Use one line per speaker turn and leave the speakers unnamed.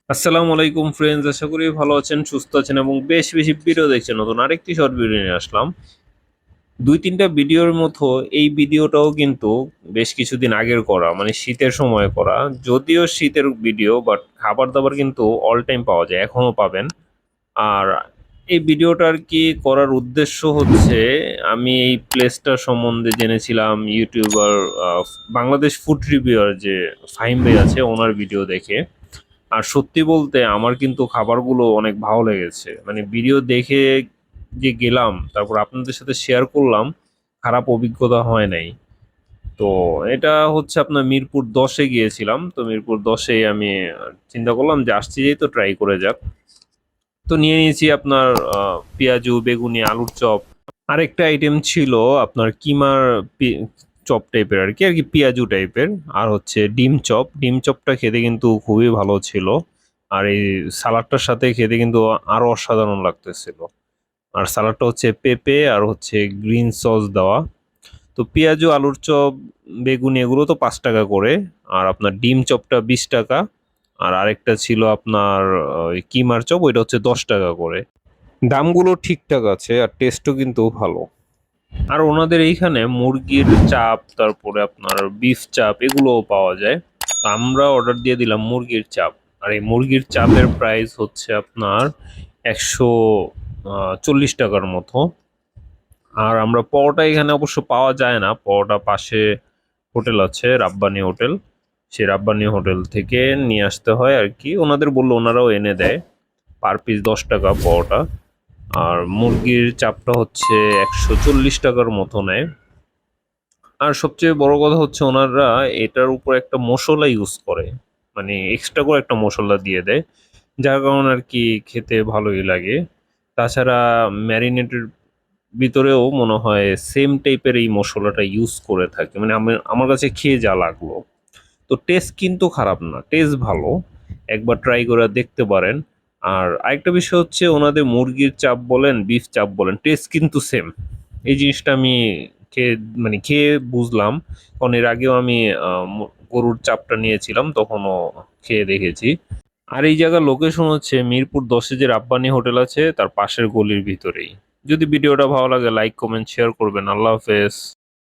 আসসালামু আলাইকুম ফ্রেন্ডস, আশা করি ভালো আছেন, সুস্থ আছেন এবং বেশ বেশি ভিডিও দেখছেন। নতুন আরেকটি শর্ট ভিডিও নিয়ে আসলাম। দুই তিনটা ভিডিওর মতো এই ভিডিওটাও কিন্তু বেশ কিছুদিন আগের করা, মানে শীতের সময় করা। যদিও শীতের ভিডিও, বাট খাবার দাবার কিন্তু অল টাইম পাওয়া যায়, এখনো পাবেন। আর এই ভিডিওটা আর কি করার উদ্দেশ্য হচ্ছে, আমি এই প্লেসটা সম্বন্ধে জেনেছিলাম ইউটিউবার, বাংলাদেশ ফুড রিভিউয়ার যে ফাহিম ভাই আছে, ওনার ভিডিও দেখে। আর সত্যি বলতে আমার কিন্তু খাবারগুলো অনেক ভালো লেগেছে, মানে ভিডিও দেখে যে গেলাম, তারপর আপনাদের সাথে শেয়ার করলাম, খারাপ অভিজ্ঞতা হয় নাই। তো এটা হচ্ছে আপনার মিরপুর 10-এ গিয়েছিলাম। তো মিরপুর 10-এ আমি চিন্তা করলাম যে আসছি যেই তো ট্রাই করে যাক। তো নিয়ে নিয়েছি আপনার পেঁয়াজু, বেগুনি, আলুর চপ। আরেকটা আইটেম ছিল আপনার কিমার চপ টাইপের আর কি পেঁয়াজু টাইপের। আর হচ্ছে ডিম চপ। ডিম চপটা খেতে কিন্তু খুবই ভালো ছিল। আর এই সালাডটার সাথে খেতে কিন্তু আরো অসাধারণ লাগতেছিল। আর সালাডটা হচ্ছে পেঁপে আর হচ্ছে গ্রিন সস দেওয়া। তো পেঁয়াজু, আলুর চপ, বেগুনি এগুলো তো 5 টাকা করে। আর আপনার ডিম চপটা 20 টাকা। আর আরেকটা ছিল আপনার ওই কিমার চপ, ওইটা হচ্ছে 10 টাকা করে। দামগুলো ঠিকঠাক আছে আর টেস্টও কিন্তু ভালো। আর ওনাদের এইখানে মুরগির চাপ, তারপরে আপনার বিফ চাপ এগুলোও পাওয়া যায়। তো আমরা অর্ডার দিয়ে দিলাম মুরগির চাপ। আর এই মুরগির চাপের প্রাইস হচ্ছে আপনার 140 টাকার মতো। আর আমরা পরোটা এখানে অবশ্য পাওয়া যায় না, পরোটা পাশে হোটেল আছে, রাব্বানি হোটেল। সেই রাব্বানি হোটেল থেকে নিয়ে আসতে হয় আর কি, ওনাদের বললো ওনারাও এনে দেয়। পার পিস 10 টাকা পরোটা। আর মুরগির চাপটা হচ্ছে 140 টাকার মতো নেয়। আর সবচেয়ে বড় কথা হচ্ছে ওনারা এটার উপর একটা মশলা ইউজ করে, মানে এক্সট্রা করে একটা মশলা দিয়ে দেয়, যার কারণে আর কি খেতে ভালোই লাগে। তাছাড়া ম্যারিনেটের ভিতরেও মনে হয় সেম টাইপের এই মশলাটা ইউজ করে থাকে, মানে আমার কাছে খেয়ে যা লাগলো। তো টেস্ট কিন্তু খারাপ না, টেস্ট ভালো। একবার ট্রাই করে দেখতে পারেন। আর আরেকটা বিষয় হচ্ছে ওনাদের মুরগির চাপ বলেন, বিফ চাপ বলেন, টেস্ট কিন্তু সেম। এই জিনিসটা আমি খেয়ে, মানে খেয়ে বুঝলাম। কারণ এর আগেও আমি গরুর চাপটা নিয়েছিলাম, তখনও খেয়ে দেখেছি। আর এই জায়গার লোকেশন হচ্ছে মিরপুর 10-এ যে রাব্বানি হোটেল আছে তার পাশের গলির ভিতরেই। যদি ভিডিওটা ভালো লাগে লাইক কমেন্ট শেয়ার করবেন। আল্লাহ হাফেজ।